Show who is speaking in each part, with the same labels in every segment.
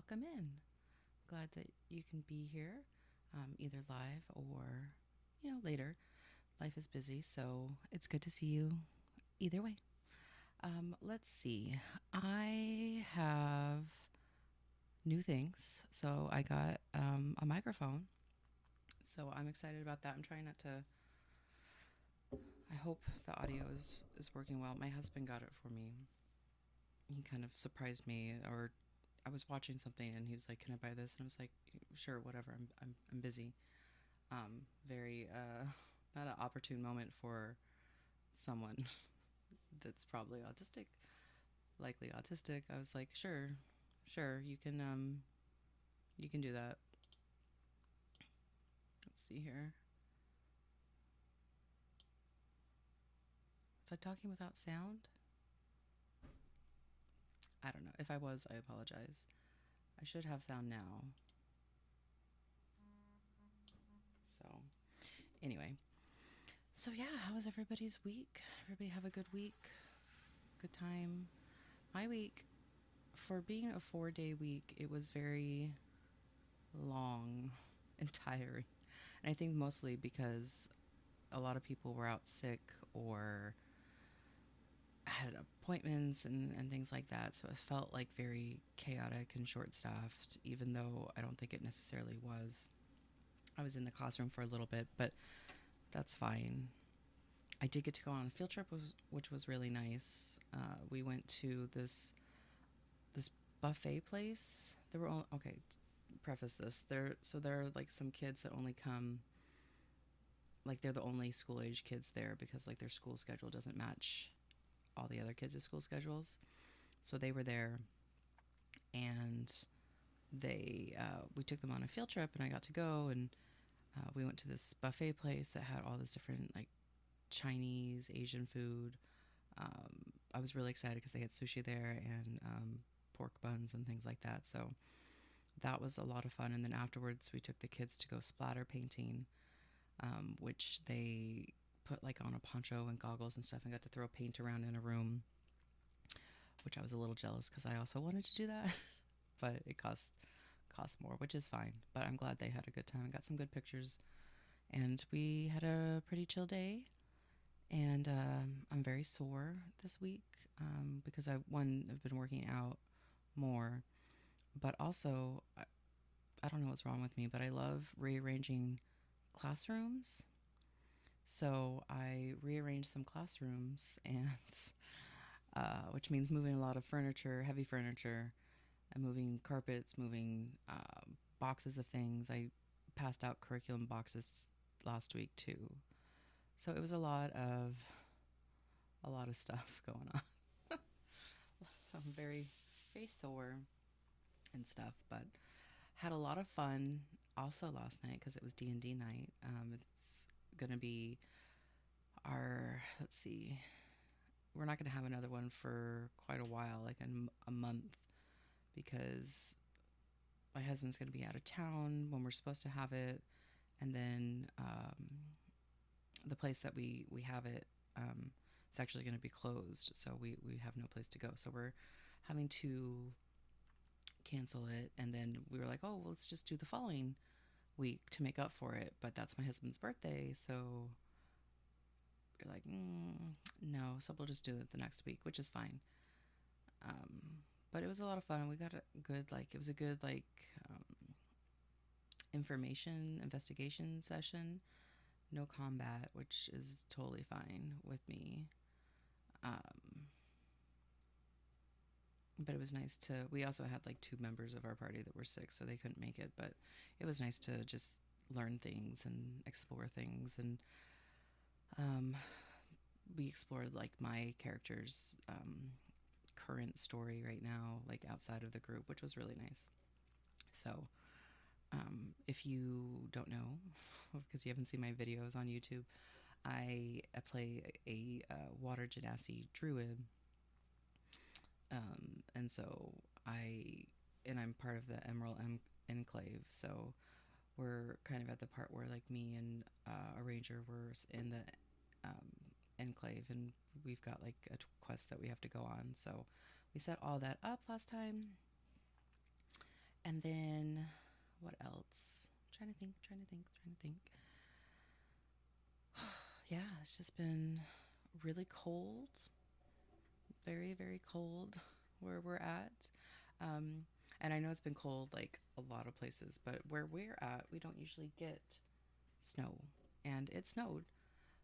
Speaker 1: welcome in. Glad that you can be here, either live or, later. Life is busy, so it's good to see you either way. Let's see. I have new things. So I got a microphone. So I'm excited about that. I'm trying not to. I hope the audio is working well. My husband got it for me. He kind of surprised me, or I was watching something and he was like, "Can I buy this?" And I was like, "Sure, whatever. I'm busy." Very not an opportune moment for someone that's probably autistic, likely autistic. I was like, "Sure, you can do that." Let's see here. Was I talking without sound? I don't know. If I was, I apologize. I should have sound now. So, anyway. So, yeah, how was everybody's week? Everybody have a good week? Good time? My week, for being a 4-day week, it was very long and tiring. And I think mostly because a lot of people were out sick or had appointments and things like that. So it felt like very chaotic and short staffed, even though I don't think it necessarily was. I was in the classroom for a little bit, but that's fine. I did get to go on a field trip, which was really nice. We went to this buffet place. There were only, okay. Preface this: there are like some kids that only come, like they're the only school age kids there because like their school schedule doesn't match all the other kids' school schedules. So they were there, and we took them on a field trip, and I got to go, and we went to this buffet place that had all this different like Chinese, Asian food. I was really excited because they had sushi there and pork buns and things like that. So that was a lot of fun. And then afterwards, we took the kids to go splatter painting, which they put like on a poncho and goggles and stuff and got to throw paint around in a room, which I was a little jealous because I also wanted to do that, but it cost more, which is fine. But I'm glad they had a good time and got some good pictures. And we had a pretty chill day. And I'm very sore this week because I've been working out more, but also I don't know what's wrong with me, but I love rearranging classrooms. So I rearranged some classrooms, and which means moving a lot of furniture, heavy furniture, and moving carpets, moving boxes of things. I passed out curriculum boxes last week too, so it was a lot of stuff going on. So I'm very sore and stuff, but had a lot of fun also last night because it was D&D night. It's gonna be our, let's see, we're not gonna have another one for quite a while, like in a month, because my husband's gonna be out of town when we're supposed to have it, and then the place that we have it, it's actually going to be closed, so we have no place to go. So we're having to cancel it, and then we were like, oh, well, let's just do the following week to make up for it. But that's my husband's birthday, so we're like, no, so we'll just do it the next week, which is fine. But it was a lot of fun. We got a good, like, it was a good, like, information investigation session. No combat, which is totally fine with me. Um, but it was nice to, we also had like two members of our party that were sick, so they couldn't make it, but it was nice to just learn things and explore things. And um, we explored like my character's current story right now, like outside of the group, which was really nice. So if you don't know, because you haven't seen my videos on YouTube, I play a water genasi druid. And so I'm part of the Emerald Enclave. So we're kind of at the part where like me and a ranger were in the um, enclave, and we've got like a quest that we have to go on. So we set all that up last time, And then what else? I'm trying to think. Yeah, it's just been really cold, very, very cold where we're at. Um, and I know it's been cold like a lot of places, but where we're at, we don't usually get snow. And it snowed.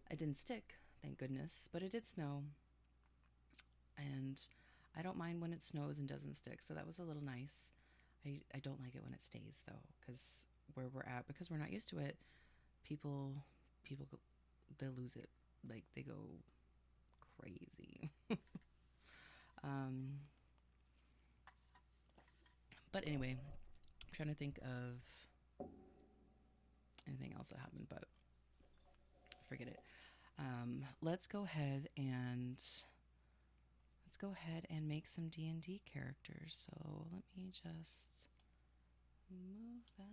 Speaker 1: It didn't stick, thank goodness, but it did snow. And I don't mind when it snows and doesn't stick, so that was a little nice. I don't like it when it stays though, because where we're at, because we're not used to it, people people they lose it, like they go crazy. um, but anyway, I'm trying to think of anything else that happened, but forget it. Let's go ahead and make some D&D characters. So let me just move that.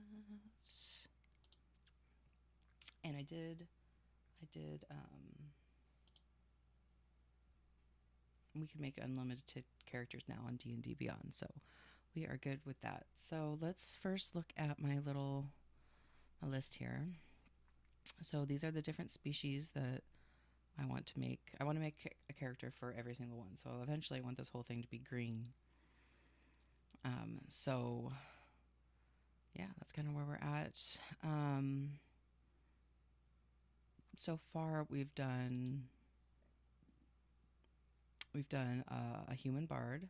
Speaker 1: And we can make unlimited characters now on D&D Beyond. So we are good with that. So let's first look at my list here. So these are the different species that I want to make. I want to make a character for every single one. So eventually I want this whole thing to be green. So yeah, that's kind of where we're at. So far we've done a human bard,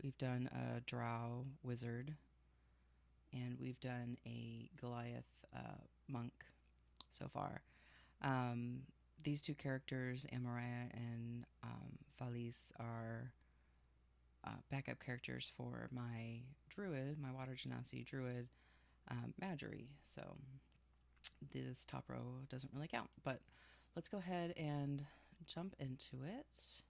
Speaker 1: we've done a drow wizard, and we've done a Goliath monk so far. Um, these two characters, Amariah and Valis, are backup characters for my druid, my water genasi druid, Marjorie. So this top row doesn't really count, but let's go ahead and jump into it.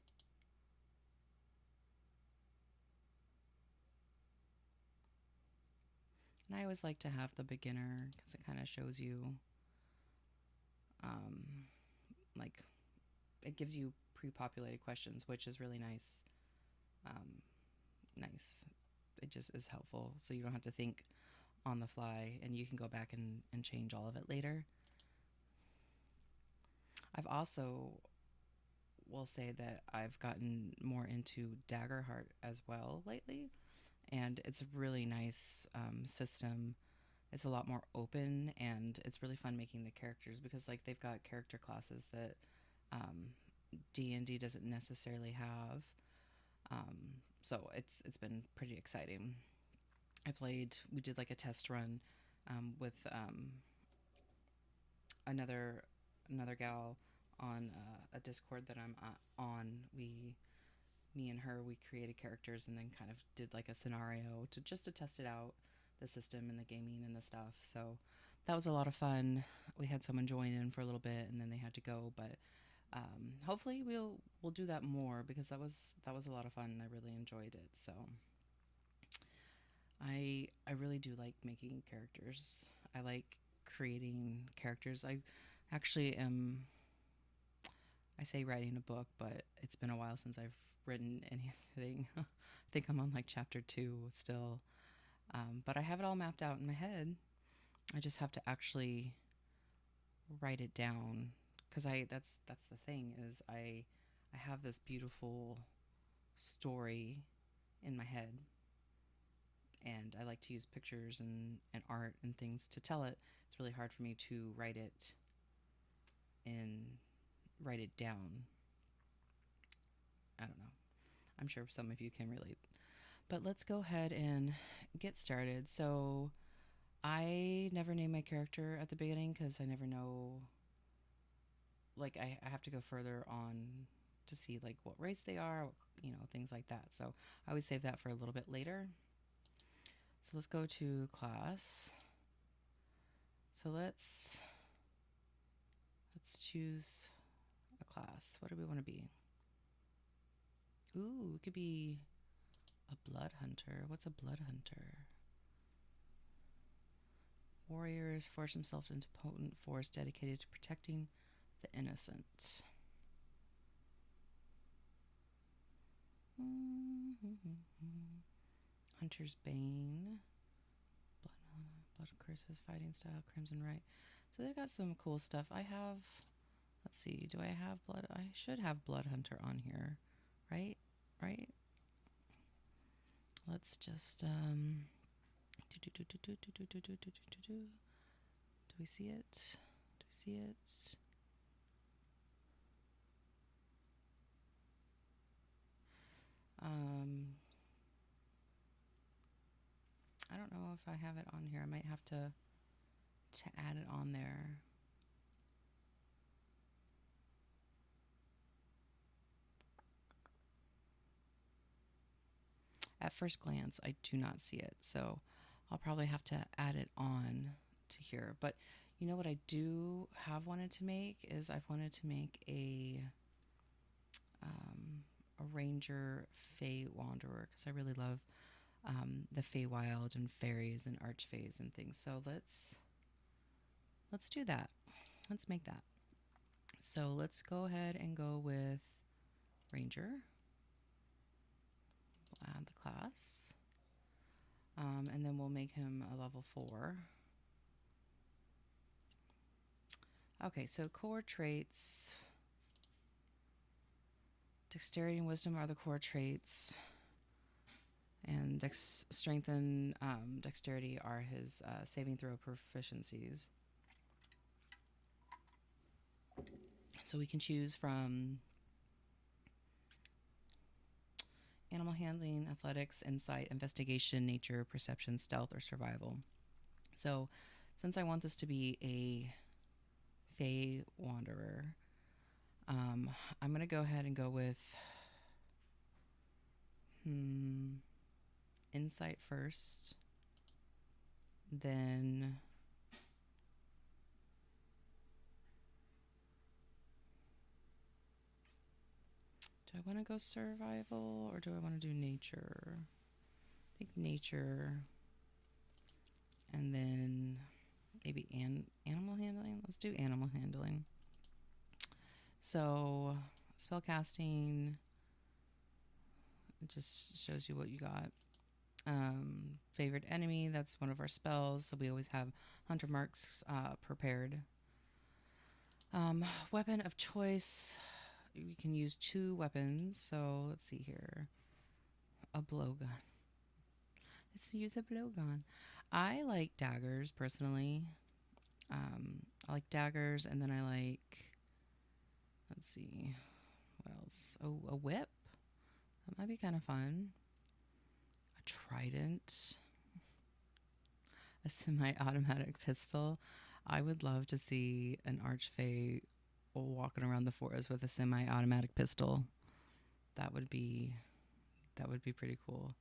Speaker 1: And I always like to have the beginner because it kind of shows you, um, like, it gives you pre-populated questions, which is really nice. Um, nice. It just is helpful, so you don't have to think on the fly, and you can go back and change all of it later. I've also will say that I've gotten more into Daggerheart as well lately, and it's a really nice system. It's a lot more open, and it's really fun making the characters because like they've got character classes that D&D doesn't necessarily have. So it's been pretty exciting. We did like a test run with another gal on a Discord that I'm on. Me and her, we created characters and then kind of did like a scenario to test it out, the system and the gaming and the stuff. So that was a lot of fun. We had someone join in for a little bit and then they had to go, but hopefully we'll do that more because that was a lot of fun and I really enjoyed it. So I really do like making characters. I like creating characters. I actually am, I say writing a book, but it's been a while since I've written anything. I think I'm on like chapter 2 still. But I have it all mapped out in my head. I just have to actually write it down because that's the thing is I have this beautiful story in my head and I like to use pictures and art and things to tell it. It's really hard for me to write it down. I don't know. I'm sure some of you can relate. But let's go ahead and get started. So I never name my character at the beginning because I never know. Like I have to go further on to see like what race they are, things like that. So I always save that for a little bit later. So let's go to class. So let's choose a class. What do we want to be? Ooh, it could be a blood hunter. What's a blood hunter? Warriors force themselves into potent force dedicated to protecting the innocent. Hunter's Bane. Blood curses, fighting style, crimson right. So they've got some cool stuff. I have, let's see, do I have blood? I should have Blood Hunter on here, right? Right? Let's just, do we see it? Do we see it? I don't know if I have it on here. I might have to add it on there. At first glance, I do not see it, so I'll probably have to add it on to here. But you know what I do have wanted to make is I've wanted to make a ranger Fey wanderer because I really love the Feywild and fairies and archfays and things. So let's do that. Let's make that. So let's go ahead and go with ranger. We'll add the class. And then we'll make him a level 4. Okay, so core traits. Dexterity and wisdom are the core traits. And strength and dexterity are his saving throw proficiencies. So we can choose from animal handling, athletics, insight, investigation, nature, perception, stealth, or survival. So since I want this to be a Fey wanderer, I'm going to go ahead and go with insight first. Then do I want to go survival or do I want to do nature? I think nature. And then maybe animal handling. Let's do animal handling. So spellcasting, it just shows you what you got. Favorite enemy, that's one of our spells. So we always have hunter marks prepared. Weapon of choice, you can use 2 weapons. So let's see here. A blowgun. Let's use a blowgun. I like daggers personally. I like daggers, and then I like, let's see, what else? Oh, a whip. That might be kind of fun. A trident. A semi-automatic pistol. I would love to see an archfey walking around the forest with a semi-automatic pistol. That would be pretty cool.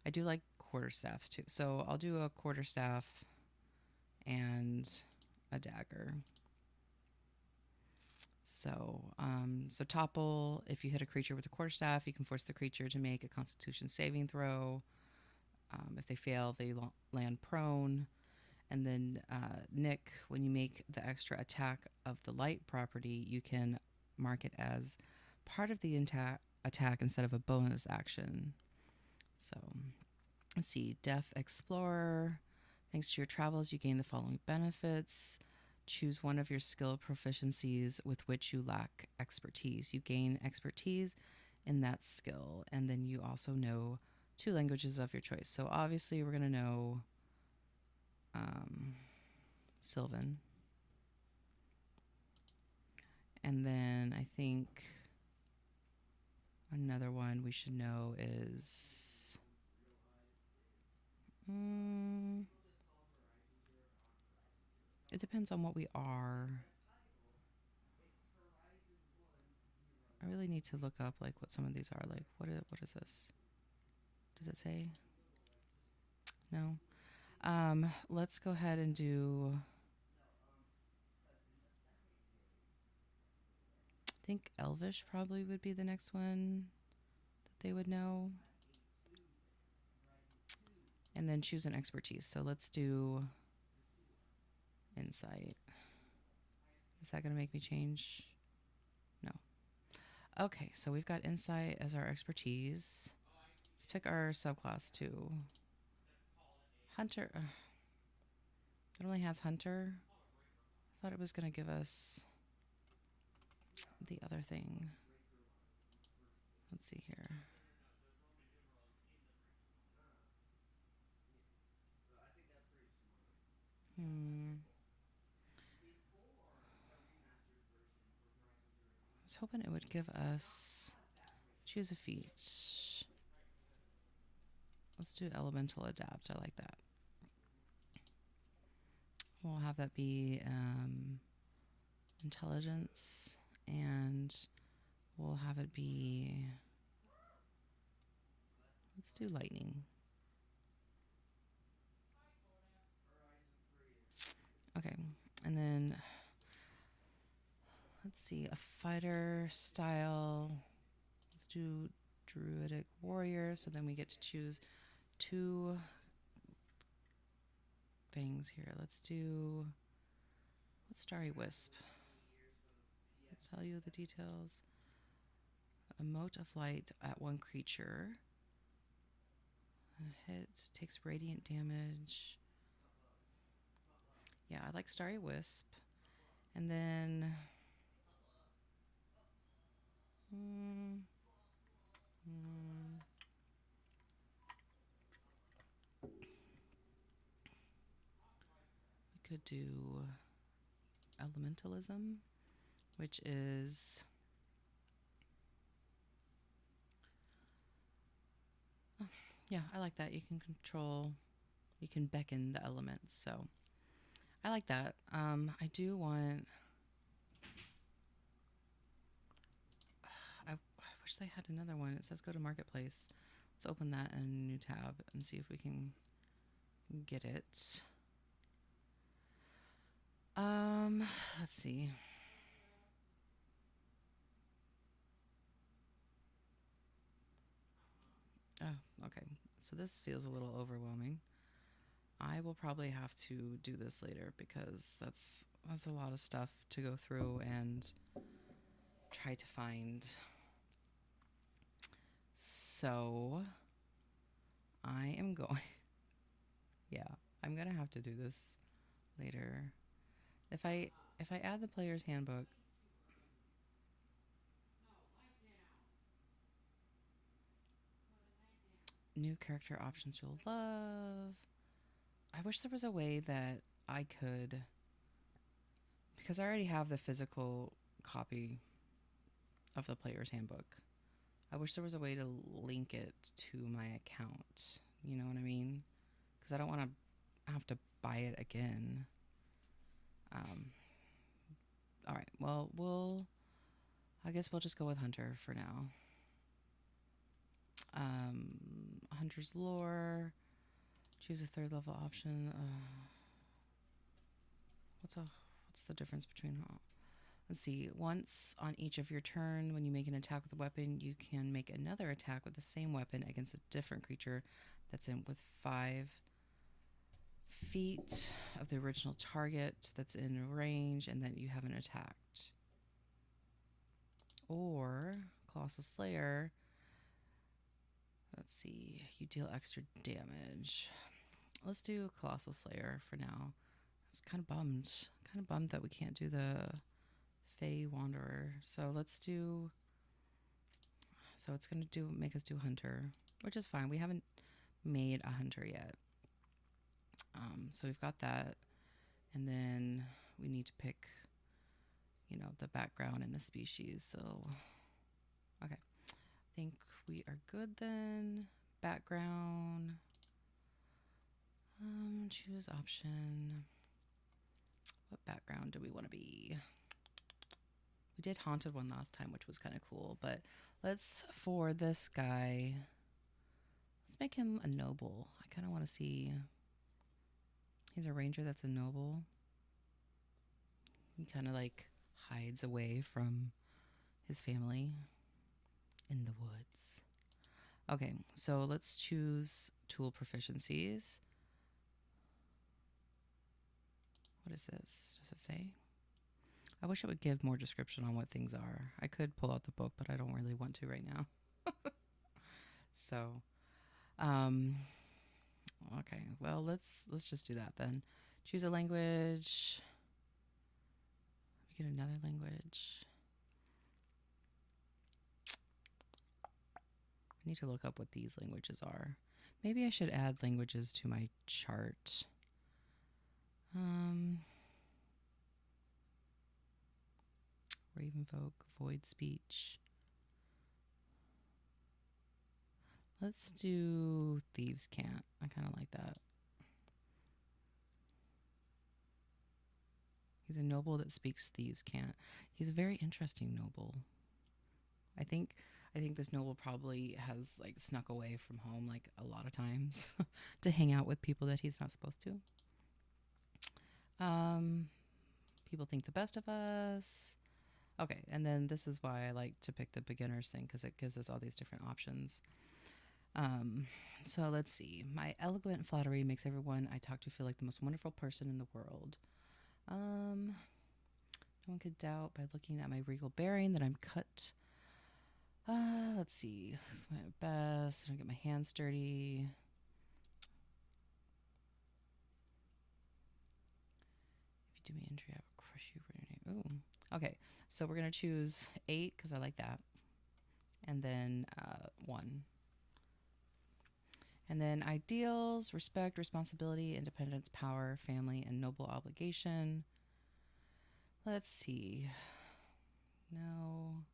Speaker 1: I do like quarterstaffs too, so I'll do a quarterstaff and a dagger. So, so topple. If you hit a creature with a quarterstaff, you can force the creature to make a Constitution saving throw. If they fail, they land prone. And then Nick, when you make the extra attack of the light property, you can mark it as part of the attack instead of a bonus action. So let's see, Deaf Explorer. Thanks to your travels, you gain the following benefits. Choose one of your skill proficiencies with which you lack expertise. You gain expertise in that skill, and then you also know 2 languages of your choice. So obviously we're going to know Sylvan. And then I think another one we should know is it depends on what we are. I really need to look up like what some of these are. Like what is this? Does it say? No. Let's go ahead and do, I think Elvish probably would be the next one that they would know. And then choose an expertise. So let's do insight. Is that going to make me change? No. Okay, so we've got insight as our expertise. Let's pick our subclass too. Hunter. It only has hunter. I thought it was going to give us the other thing. Let's see here. I was hoping it would give us choose a feat. Let's do elemental adapt. I like that. We'll have that be intelligence, and we'll have it be, let's do lightning. Okay, and then let's see, a fighter style. Let's do druidic warrior. So then we get to choose 2 things here. Let's do, what's Starry Wisp? I'll tell you the details. A mote of light at 1 creature. A hit takes radiant damage. Yeah, I like Starry Wisp. And then we could do elementalism, which is yeah, I like that. You can control, you can beckon the elements. So I like that. I do want, I wish they had another one. It says go to marketplace. Let's open that in a new tab and see if we can get it. Let's see. Oh, okay. So this feels a little overwhelming. I will probably have to do this later because that's a lot of stuff to go through and try to find. So I am going. Yeah, I'm gonna have to do this later. If I add the player's handbook. New character options you'll love. I wish there was a way that I could, because I already have the physical copy of the player's handbook. I wish there was a way to link it to my account. You know what I mean? Because I don't want to have to buy it again. All right. Well, I guess we'll just go with Hunter for now. Hunter's lore. Choose a 3rd level option. What's the difference between? Let's see. Once on each of your turn, when you make an attack with a weapon, you can make another attack with the same weapon against a different creature that's in with 5 feet of the original target that's in range, and then you haven't attacked. Or Colossal Slayer. Let's see. You deal extra damage. Let's do Colossal Slayer for now. I was kind of bummed that we can't do the Fey Wanderer. So let's do. So it's gonna make us do Hunter, which is fine. We haven't made a Hunter yet. So we've got that, and then we need to pick, the background and the species. So, okay, I think we are good then. Background. Choose option. What background do we want to be? We did haunted one last time, which was kind of cool, but for this guy, let's make him a noble. I kind of want to see. He's a ranger that's a noble. He kind of hides away from his family in the woods. Okay, so let's choose tool proficiencies. What is this? Does it say? I wish it would give more description on what things are. I could pull out the book, but I don't really want to right now. So, okay. Well, let's just do that then. Choose a language. We get another language. I need to look up what these languages are. Maybe I should add languages to my chart. Raven folk, void speech. Let's do thieves can't. I kind of like that. He's a noble that speaks thieves can't. He's a very interesting noble. I think this noble probably has like snuck away from home like a lot of times to hang out with people that he's not supposed to. People think the best of us. Okay, and then this is why I like to pick the beginners thing, because it gives us all these different options. So let's see. My eloquent flattery makes everyone I talk to feel like the most wonderful person in the world. No one could doubt by looking at my regal bearing that I'm cut. Let's see. My best. I don't get my hands dirty. If you do me injury, I will crush you for your name. Ooh. Okay. So we're going to choose 8 because I like that. And then 1. And then ideals, respect, responsibility, independence, power, family, and noble obligation. Let's see. No.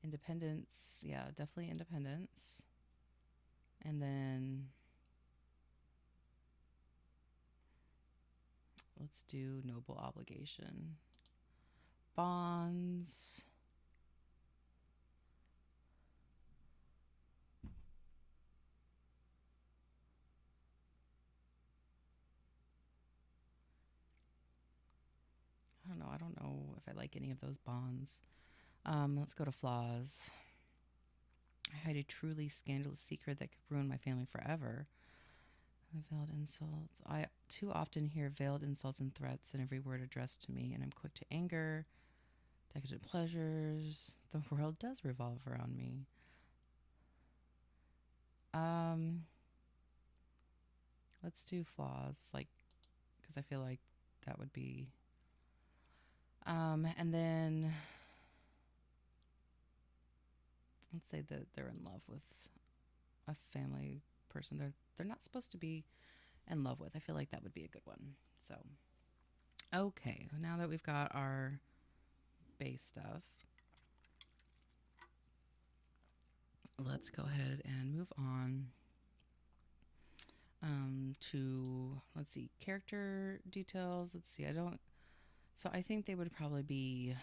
Speaker 1: Independence. Yeah, definitely independence. And then let's do noble obligation. Bonds. I don't know if I like any of those bonds. Let's go to flaws. I hide a truly scandalous secret that could ruin my family forever. The veiled insults. I too often hear veiled insults and threats in every word addressed to me, and I'm quick to anger. Decadent pleasures. The world does revolve around me. Let's do flaws, like, because I feel like that would be. And then let's say that they're in love with a family person they're not supposed to be in love with. I feel like that would be a good one. So, okay, now that we've got our base stuff, let's go ahead and move on to, let's see, character details. Let's see, so I think they would probably be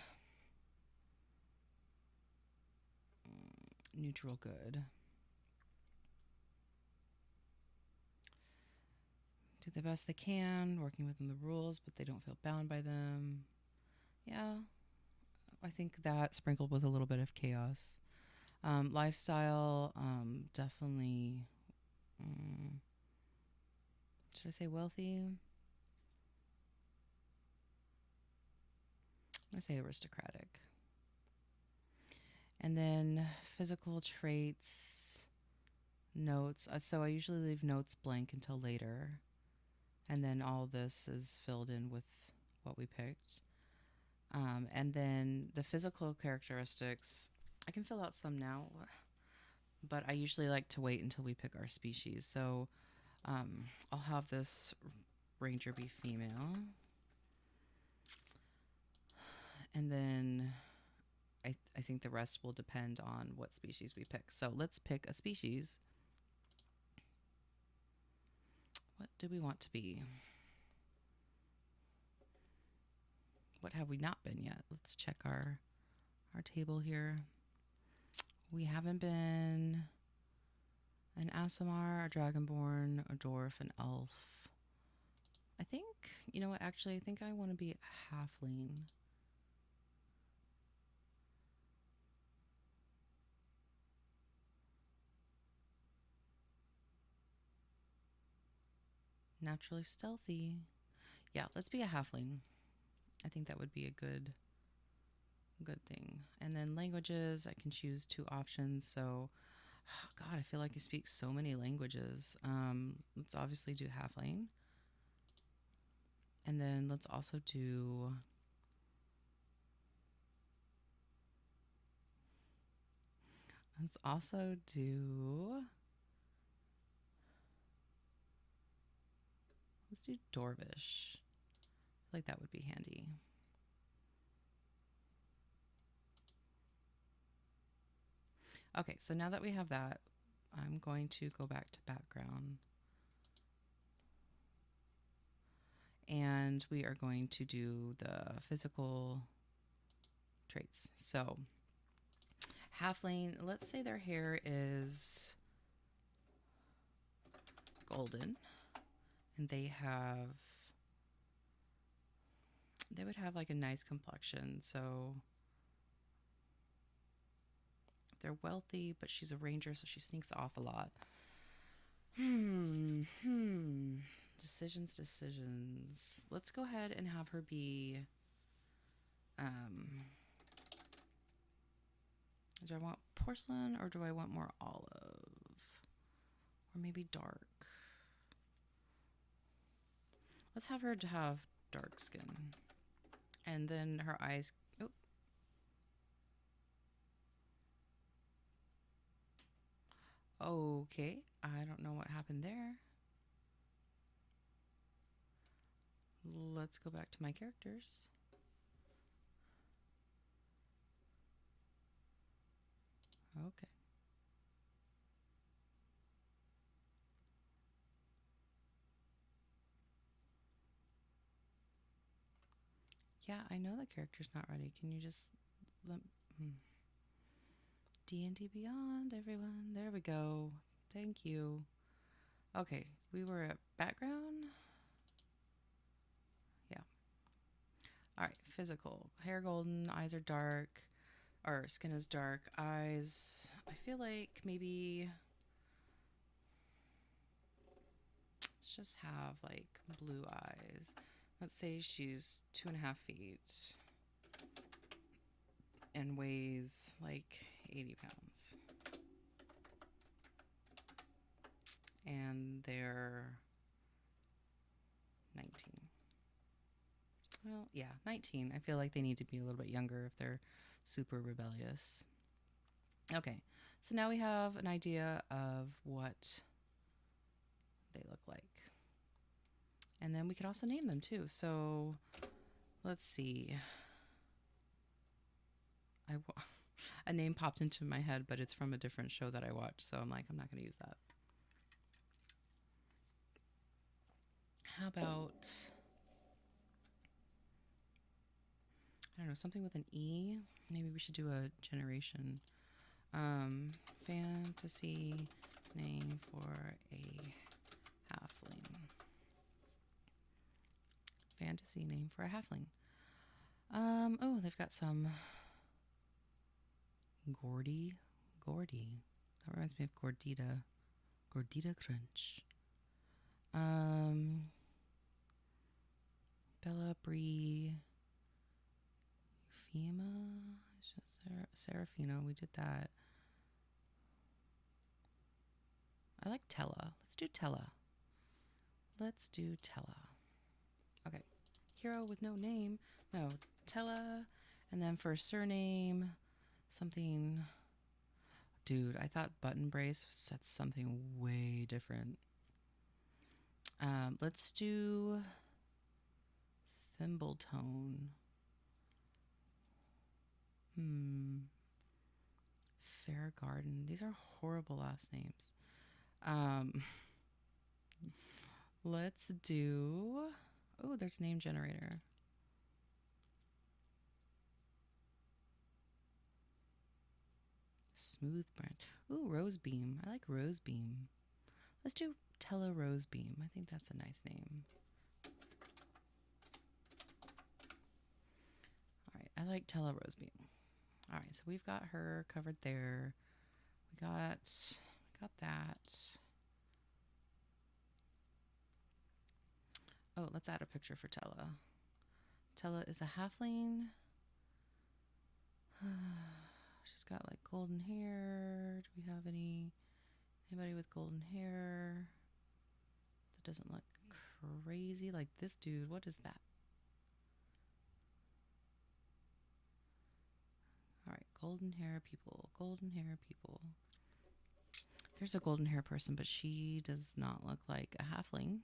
Speaker 1: neutral good. Do the best they can, working within the rules, but they don't feel bound by them. Yeah, I think that sprinkled with a little bit of chaos. Lifestyle, definitely. Should I say wealthy? I'm going to say aristocratic. And then physical traits, notes. So I usually leave notes blank until later. And then all this is filled in with what we picked. And then the physical characteristics, I can fill out some now, but I usually like to wait until we pick our species. So I'll have this ranger be female. And then I think the rest will depend on what species we pick. So let's pick a species. What do we want to be? What have we not been yet? Let's check our table here. We haven't been an Aasimar, a Dragonborn, a Dwarf, an Elf. I think, you know what, actually, I think I want to be a Halfling. Naturally stealthy. Yeah, let's be a Halfling. I think that would be a good thing. And then languages, I can choose 2 options. So, God, I feel like I speak so many languages. Let's obviously do Halfling. And then let's also do... Let's also do... Let's do Dorvish. I feel like that would be handy. Okay, so now that we have that, I'm going to go back to background. And we are going to do the physical traits. So, halfling, let's say their hair is golden. And they would have like a nice complexion. So they're wealthy, but she's a ranger, so she sneaks off a lot. Decisions. Let's go ahead and have her be, do I want porcelain or do I want more olive? Or maybe dark. Let's have her to have dark skin. And then her eyes... Oh. Okay. I don't know what happened there. Let's go back to my characters. Okay. Yeah, I know the character's not ready. Can you just let... D&D Beyond, everyone. There we go. Thank you. Okay, we were at background. Yeah. All right, physical. Hair golden, eyes are dark, or skin is dark. Eyes, I feel like maybe... Let's just have like blue eyes. Let's say she's 2.5 feet and weighs like 80 pounds. And they're 19. Well, yeah, 19. I feel like they need to be a little bit younger if they're super rebellious. Okay, so now we have an idea of what they look like. And then we could also name them too. So let's see. A name popped into my head, but it's from a different show that I watched. So I'm like, I'm not going to use that. How about, I don't know, something with an E? Maybe we should do a generation. Fantasy name for a halfling. Fantasy name for a halfling. Oh, they've got some Gordy. That reminds me of Gordita. Gordita Crunch. Bella, Bree, Euphema, Serafina. We did that. I like Tella. Let's do Tella. Okay. Hero with no name. No, Tella. And then for a surname, something... Dude, I thought Button Brace said something way different. Let's do Thimbletone. Fair Garden. These are horrible last names. Let's do... Oh, there's a name generator. Smooth Branch. Ooh, Rosebeam. I like Rosebeam. Let's do Tella Rosebeam. I think that's a nice name. All right, I like Tella Rosebeam. All right, so we've got her covered there. We got that. Oh, let's add a picture for Tella. Tella is a halfling. She's got like golden hair. Do we have anybody with golden hair? That doesn't look crazy. Like this dude, what is that? All right, golden hair people, golden hair people. There's a golden hair person, but she does not look like a halfling.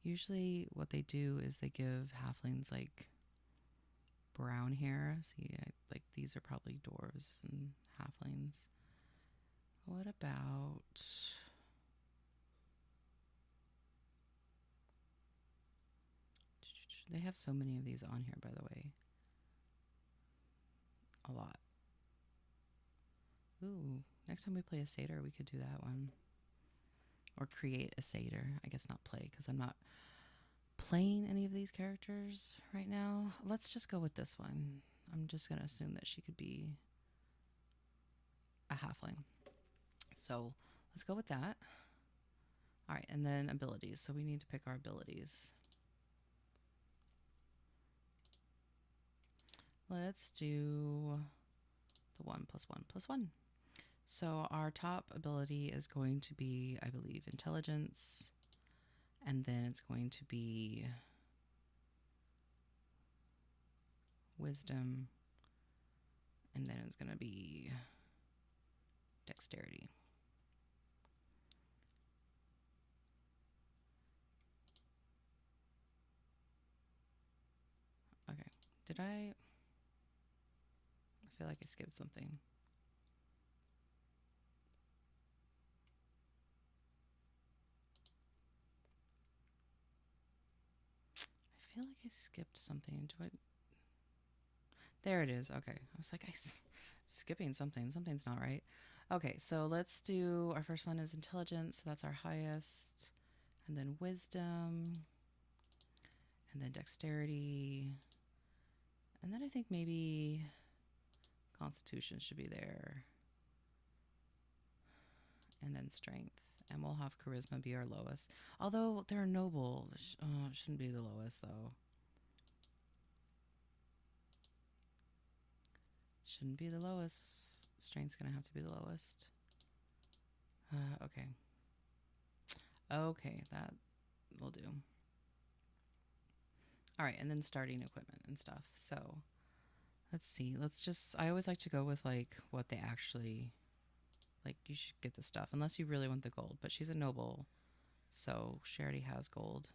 Speaker 1: Usually what they do is they give halflings like brown hair. See, like these are probably dwarves and halflings. What about... They have so many of these on here, by the way. A lot. Ooh, next time we play a satyr, we could do that one. Or create a satyr. I guess not play, because I'm not playing any of these characters right now. Let's just go with this one. I'm just going to assume that she could be a halfling. So let's go with that. All right, and then abilities. So we need to pick our abilities. Let's do the 1+1+1. So our top ability is going to be, I believe, intelligence. And then it's going to be wisdom. And then it's going to be dexterity. Okay. Did I feel like I skipped something. I feel like I skipped something. There it is. Okay. I was like, skipping something. Something's not right. Okay, so let's do, our first one is intelligence. So that's our highest. And then wisdom. And then dexterity. And then I think maybe constitution should be there. And then strength. And we'll have charisma be our lowest. Although they're noble. It shouldn't be the lowest, though. Shouldn't be the lowest. Strength's going to have to be the lowest. Okay. Okay, that will do. All right, and then starting equipment and stuff. So let's see. I always like to go with like what they actually, like you should get the stuff unless you really want the gold. But she's a noble, so she already has gold.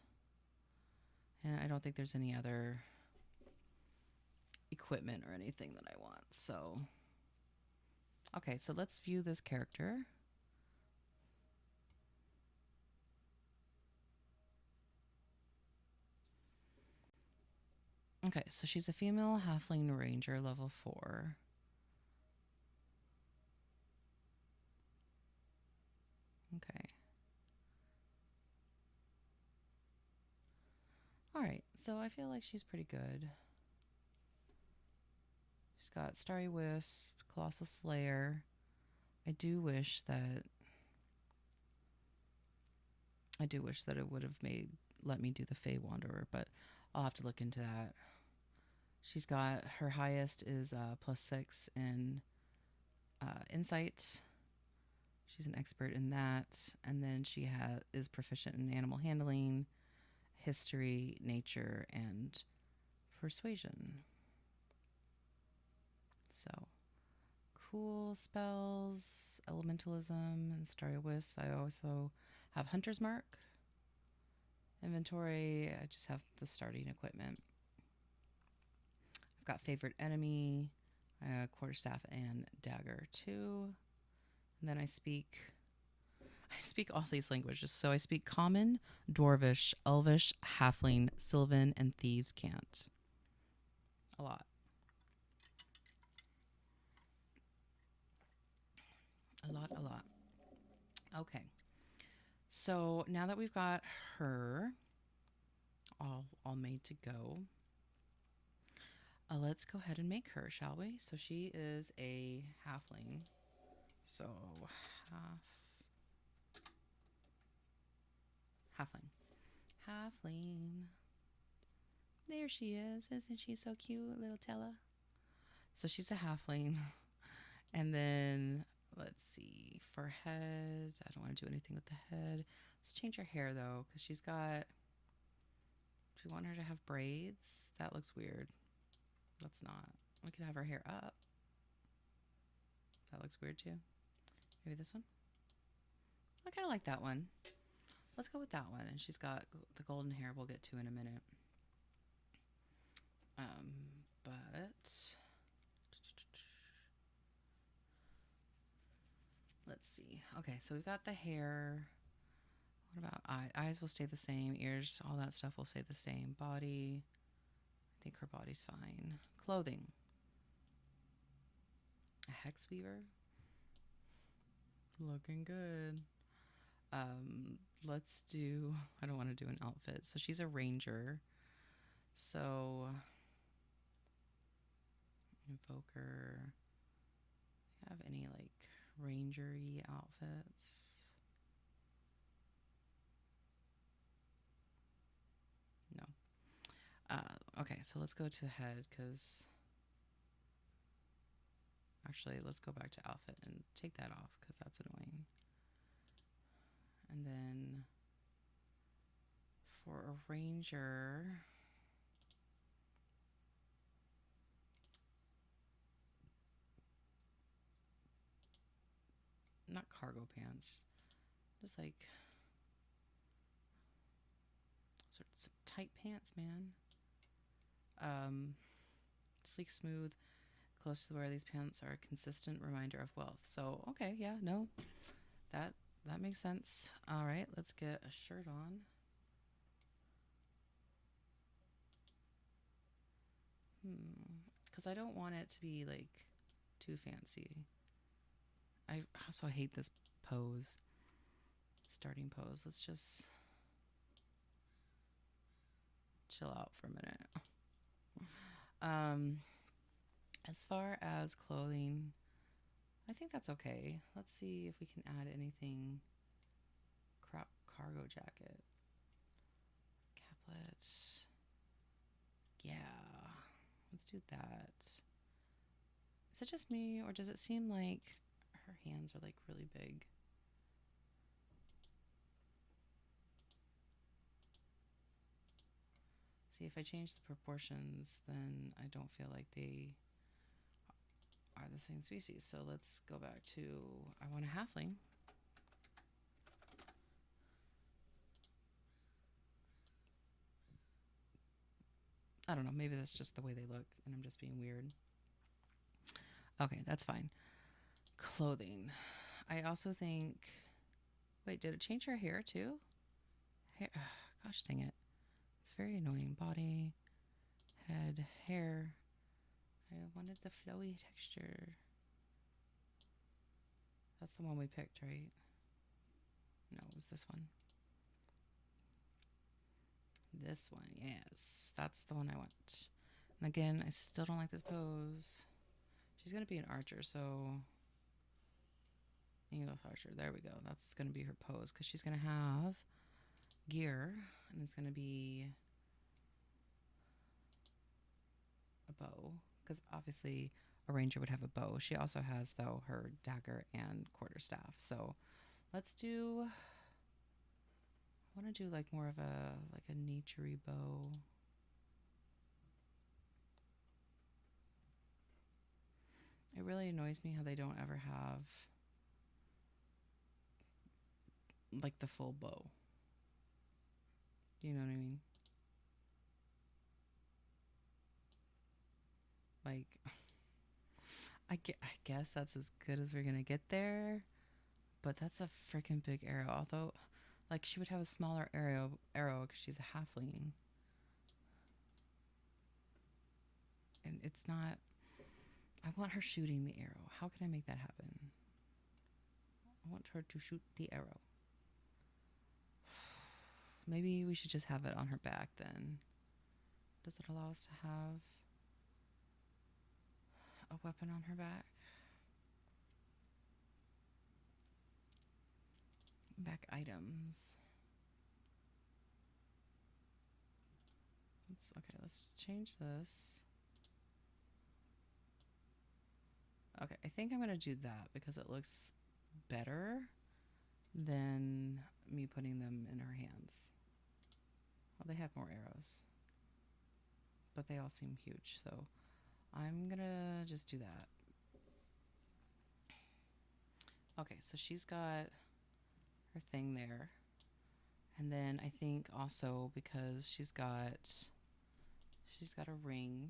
Speaker 1: And I don't think there's any other equipment or anything that I want. So, okay, so let's view this character. Okay, so she's a female Halfling Ranger, level 4. Okay. All right, so I feel like she's pretty good. She's got Starry Wisp, Colossal Slayer. I do wish that it would have let me do the Fey Wanderer, but I'll have to look into that. She's got, her highest is +6 in insight. She's an expert in that. And then she is proficient in animal handling, history, nature, and persuasion. So cool spells, elementalism, and Starry Wisp. I also have Hunter's Mark. Inventory, I just have the starting equipment. I've got favorite enemy, quarterstaff, and dagger too. And then I speak all these languages. So I speak Common, Dwarvish, Elvish, Halfling, Sylvan, and Thieves' Cant. A lot. A lot. Okay. So now that we've got her all made to go, let's go ahead and make her, shall we? So she is a halfling. So halfling. There she is. Isn't she so cute, little Tella? So she's a halfling. And then let's see, for head, I don't want to do anything with the head. Let's change her hair though, because she's got. Do we want her to have braids? That looks weird. Let's not. We could have her hair up. That looks weird too. Maybe this one? I kind of like that one. Let's go with that one. And she's got the golden hair we'll get to in a minute. But let's see. Okay, so we've got the hair. What about eyes will stay the same. Ears, all that stuff will stay the same. Body. I think her body's fine. Clothing. A hex weaver. Looking good. Let's do. I don't want to do an outfit. So she's a ranger. So invoker. Have any like rangery outfits? No. Okay, so let's go to the head because actually let's go back to outfit and take that off because that's annoying. And then for a ranger, not cargo pants, just like sort of some tight pants, man. Sleek, smooth, close to where these pants are a consistent reminder of wealth. So okay, yeah, no, that makes sense. All right, let's get a shirt on. Because I don't want it to be like too fancy. I also hate this pose. Starting pose. Let's just chill out for a minute. As far as clothing, I think that's okay. Let's see if we can add anything. Crop cargo jacket. Caplet. Yeah. Let's do that. Is it just me or does it seem like her hands are like really big? See, if I change the proportions, then I don't feel like they are the same species. So let's go back to, I want a halfling. I don't know, maybe that's just the way they look and I'm just being weird. Okay, that's fine. Clothing. I also think, wait, did it change her hair too? Hair, gosh dang it. It's very annoying. Body, head, hair. I wanted the flowy texture. That's the one we picked, right? No, it was this one. This one, yes. That's the one I want. And again, I still don't like this pose. She's going to be an archer, so... English archer. There we go. That's going to be her pose because she's going to have gear and it's going to be a bow because obviously a ranger would have a bow. She also has, though, her dagger and quarterstaff. So let's do... I want to do like more of a naturey bow. It really annoys me how they don't ever have like the full bow. Do you know what I mean? Like, I guess that's as good as we're gonna get there, but that's a freaking big arrow. Although, like, she would have a smaller arrow because she's a halfling, and it's not. I want her shooting the arrow. How can I make that happen? I want her to shoot the arrow. Maybe we should just have it on her back then. Does it allow us to have a weapon on her back? Back items. Okay, let's change this. Okay, I think I'm going to do that because it looks better than me putting them in her hands. Well, they have more arrows, but they all seem huge, so I'm going to just do that. Okay, so she's got her thing there. And then I think also because she's got a ring.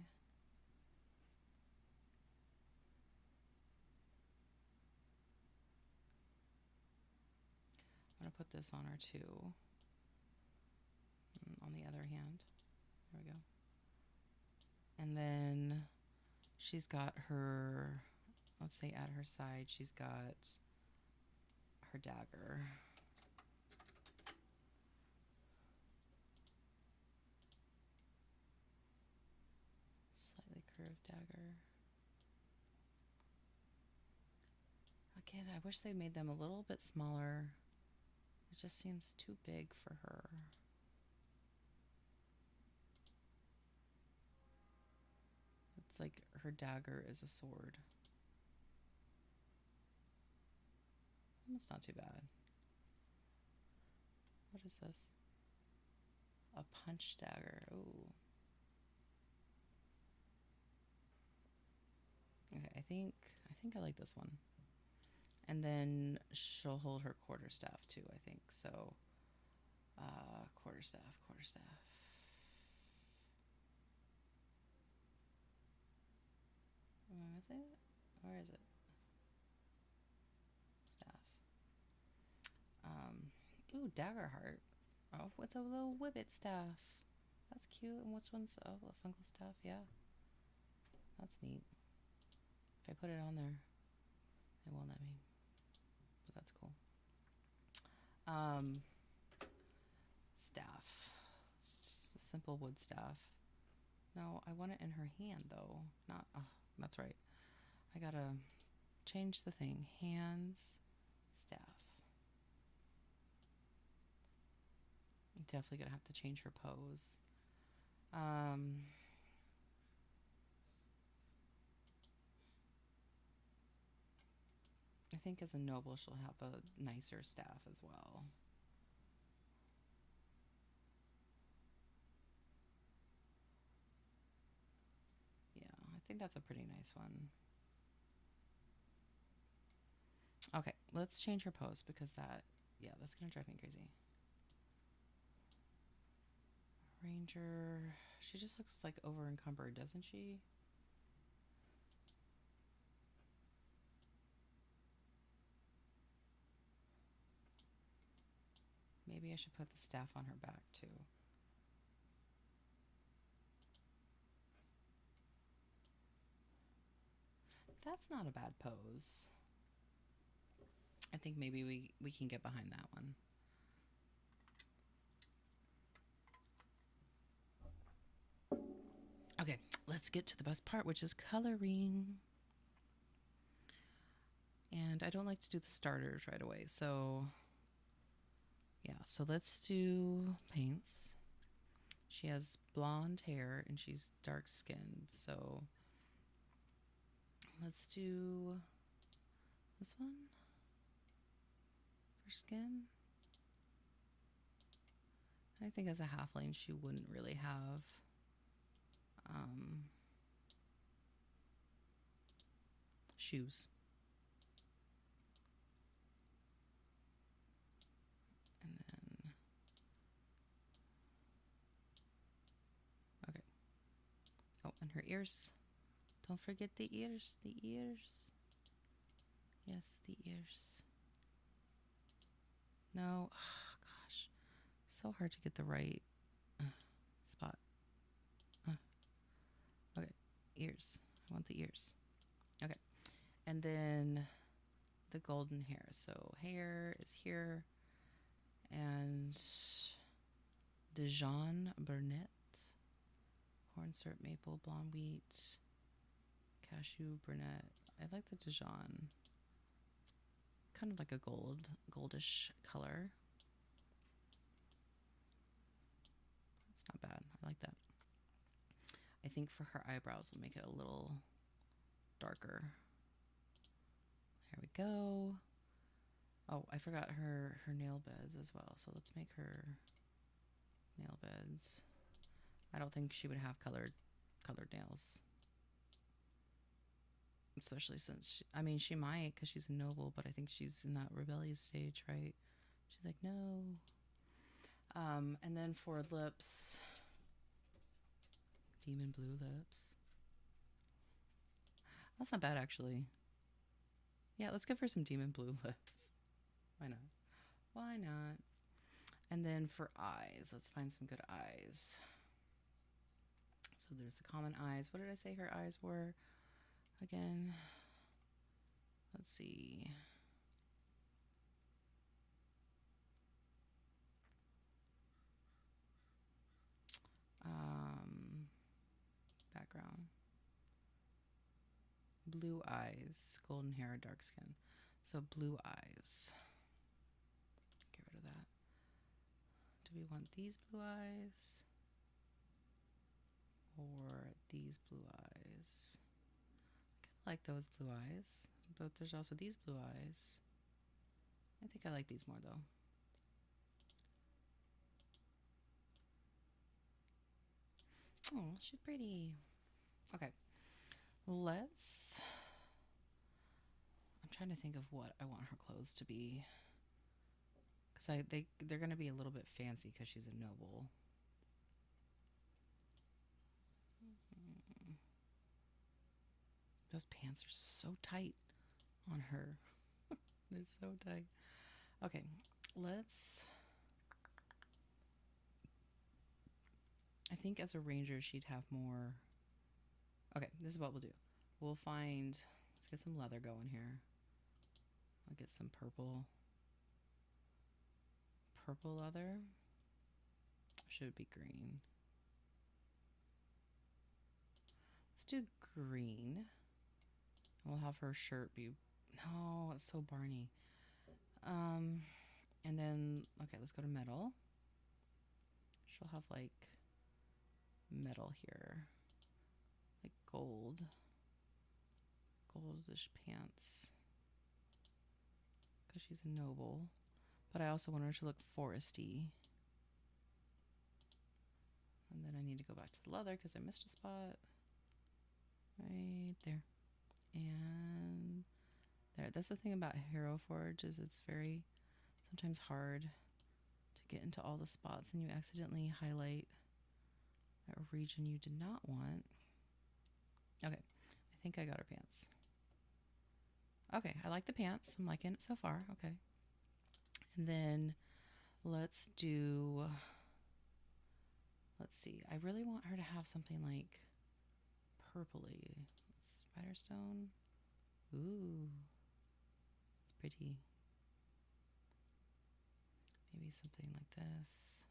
Speaker 1: I'm going to put this on her too. And on the other hand. There we go. And then she's got her, let's say at her side, she's got her dagger. Slightly curved dagger. Again, I wish they made them a little bit smaller. It just seems too big for her. It's like her dagger is a sword. It's not too bad. What is this? A punch dagger. Ooh. Okay, I think I like this one. And then she'll hold her quarterstaff too, I think. So, quarterstaff. Am I missing it? Where is it? Staff. Ooh, dagger heart. Oh, it's a little whippet staff. That's cute. And what's one's? Oh, a fungal staff. Yeah, that's neat. If I put it on there, it won't let me. But that's cool. Staff. It's just a simple wood staff. No, I want it in her hand though. Not. Oh, that's right. I gotta change the thing. Hands, staff. I'm definitely gonna have to change her pose. I think as a noble, she'll have a nicer staff as well. Yeah, I think that's a pretty nice one. Okay, let's change her pose because that's gonna drive me crazy. Ranger, she just looks like over encumbered, doesn't she? Maybe I should put the staff on her back too. That's not a bad pose. I think maybe we can get behind that one. Okay, let's get to the best part, which is coloring. And I don't like to do the starters right away, so yeah, so let's do paints. She has blonde hair and she's dark skinned, so let's do this one for skin. I think as a halfling, she wouldn't really have shoes. And then, okay. Oh, and her ears. Don't forget the ears, the ears. Yes, the ears. No, oh, gosh. So hard to get the right spot. Okay, ears. I want the ears. Okay, and then the golden hair. So hair is here. And Dijon Burnett. Corn syrup, maple, blonde wheat, cashew, brunette. I like the Dijon. It's kind of like a goldish color. It's not bad. I like that. I think for her eyebrows, we'll make it a little darker. There we go. Oh, I forgot her nail beds as well. So let's make her nail beds. I don't think she would have colored nails. Especially since, I mean, she might because she's a noble, but I think she's in that rebellious stage, right? She's like, no. And then for lips, demon blue lips. That's not bad, actually. Yeah, let's give her some demon blue lips. Why not? Why not? And then for eyes, let's find some good eyes. So there's the common eyes. What did I say her eyes were again? Let's see. Background. Blue eyes, golden hair, dark skin. So blue eyes. Get rid of that. Do we want these blue eyes? Or these blue eyes? I like those blue eyes. But there's also these blue eyes. I think I like these more though. Oh, she's pretty. Okay. Let's... I'm trying to think of what I want her clothes to be. Because they're going to be a little bit fancy because she's a noble. Those pants are so tight on her. They're so tight. Okay, let's... I think as a ranger, she'd have more... Okay, this is what we'll do. We'll find... Let's get some leather going here. I'll get some purple. Purple leather. Should it be green? Let's do green. We'll have her shirt be... No, it's so Barney. And then... Okay, let's go to metal. She'll have, like, metal here. Like gold. Goldish pants. Because she's a noble. But I also want her to look foresty. And then I need to go back to the leather because I missed a spot. Right there. And there. That's the thing about Hero Forge is it's very sometimes hard to get into all the spots and you accidentally highlight a region you did not want. Okay. I think I got her pants. Okay. I like the pants. I'm liking it so far. Okay. And then let's do... Let's see. I really want her to have something like purpley. Spiderstone. Ooh. It's pretty. Maybe something like this.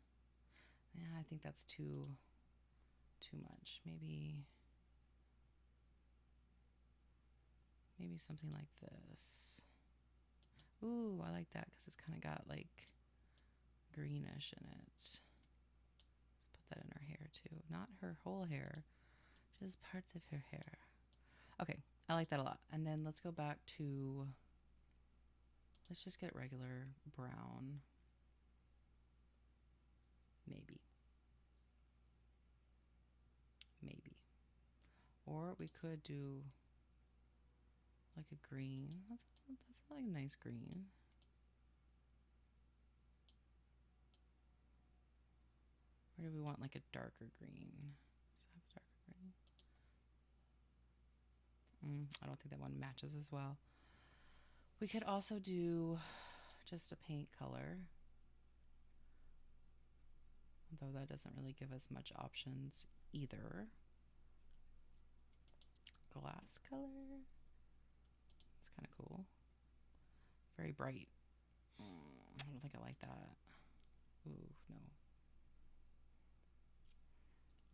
Speaker 1: Yeah, I think that's too much. Maybe something like this. Ooh, I like that because it's kind of got like greenish in it. Let's put that in her hair too. Not her whole hair, just parts of her hair. Okay, I like that a lot. And then let's go back to, let's just get regular brown. Maybe. Or we could do like a green. That's like a nice green. Or do we want like a darker green? Does it have a darker green? I don't think that one matches as well. We could also do just a paint color. Although that doesn't really give us much options either. Glass color. It's kind of cool. Very bright. I don't think I like that. Ooh, no.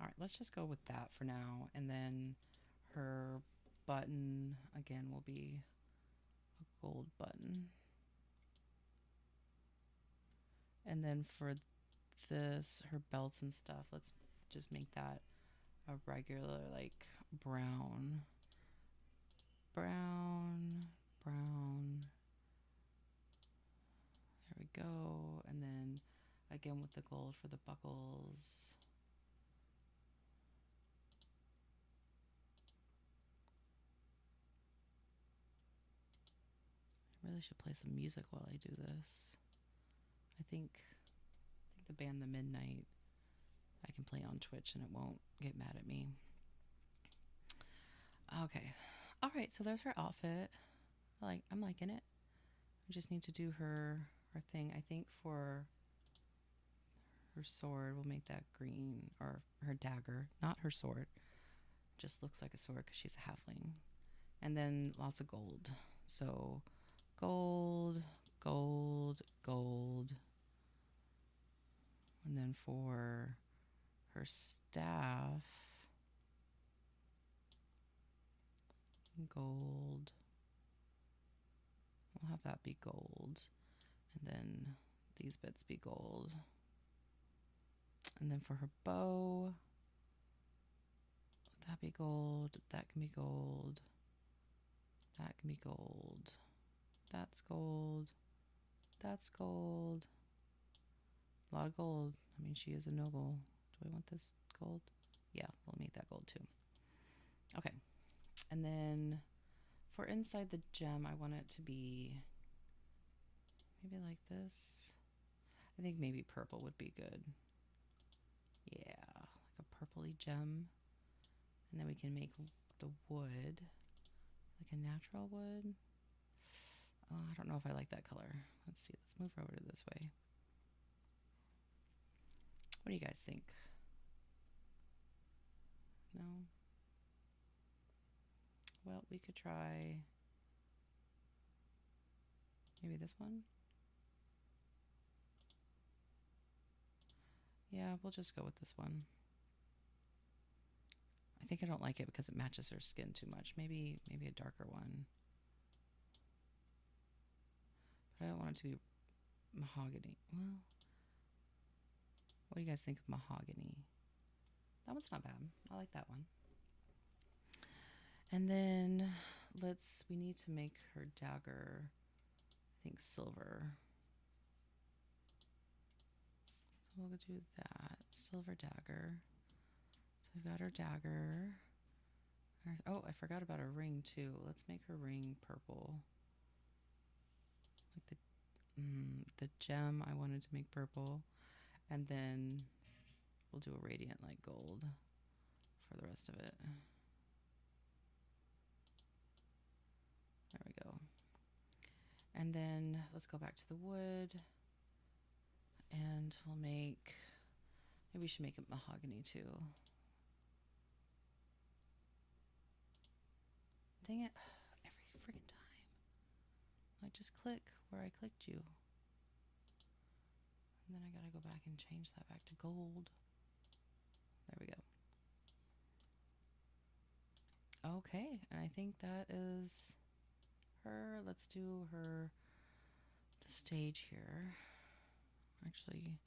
Speaker 1: All right, let's just go with that for now. And then her button, again, will be a gold button. And then for this, her belts and stuff, let's just make that a regular, like, brown, brown. There we go. And then again with the gold for the buckles. I really should play some music while I do this. I think the band The Midnight I can play on Twitch and it won't get mad at me. Okay. All right, so there's her outfit. I'm liking it. We just need to do her thing. I think for her sword, we'll make that green, or her dagger, not her sword. Just looks like a sword because she's a halfling. And then lots of gold. So gold, gold, gold. And then for her staff, gold. We'll have that be gold. And then these bits be gold. And then for her bow, that be gold. That can be gold. That can be gold. That's gold. That's gold. A lot of gold. I mean, she is a noble. Do I want this gold? Yeah, we'll make that gold too. Okay. And then for inside the gem, I want it to be maybe like this. I think maybe purple would be good. Yeah, like a purpley gem. And then we can make the wood like a natural wood. Oh, I don't know if I like that color. Let's see. Let's move over to this way. What do you guys think? No? Well, we could try maybe this one. Yeah, we'll just go with this one. I think I don't like it because it matches her skin too much. Maybe a darker one. But I don't want it to be mahogany. Well, what do you guys think of mahogany? That one's not bad. I like that one. And then we need to make her dagger, I think silver. So we'll do that. Silver dagger. So we've got her dagger. Oh, I forgot about her ring too. Let's make her ring purple. Like the gem I wanted to make purple. And then we'll do a radiant light gold for the rest of it. There we go. And then let's go back to the wood. And we'll make, maybe we should make it mahogany too. Dang it, every freaking time. Like, just click where I clicked you. And then I gotta go back and change that back to gold. There we go. Okay, and I think that is her. Let's do the stage here. Actually,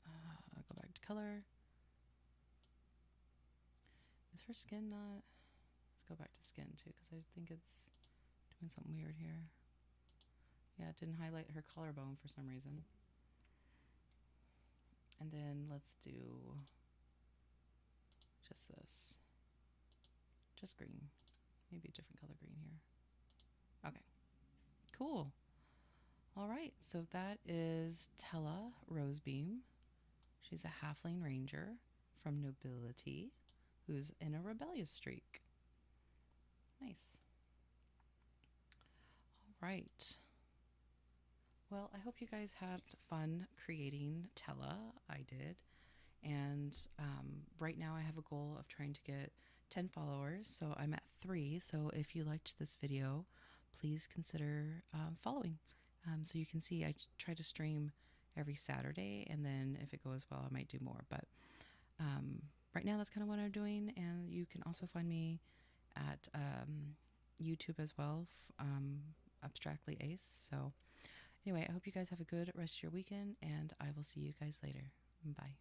Speaker 1: I'll go back to color. Is her skin not? Let's go back to skin too, because I think it's doing something weird here. Yeah, it didn't highlight her collarbone for some reason. And then let's do just this. Just green. Maybe a different color green here. Okay. Cool. All right, so that is Tella Rosebeam. She's a Halfling Ranger from Nobility who's in a rebellious streak. Nice. All right. Well, I hope you guys had fun creating Tella. I did. And right now I have a goal of trying to get 10 followers. So I'm at 3. So if you liked this video, please consider following. So you can see I try to stream every Saturday. And then if it goes well, I might do more. But right now that's kind of what I'm doing. And you can also find me at YouTube as well, Abstractly Ace. So anyway, I hope you guys have a good rest of your weekend, and I will see you guys later. Bye.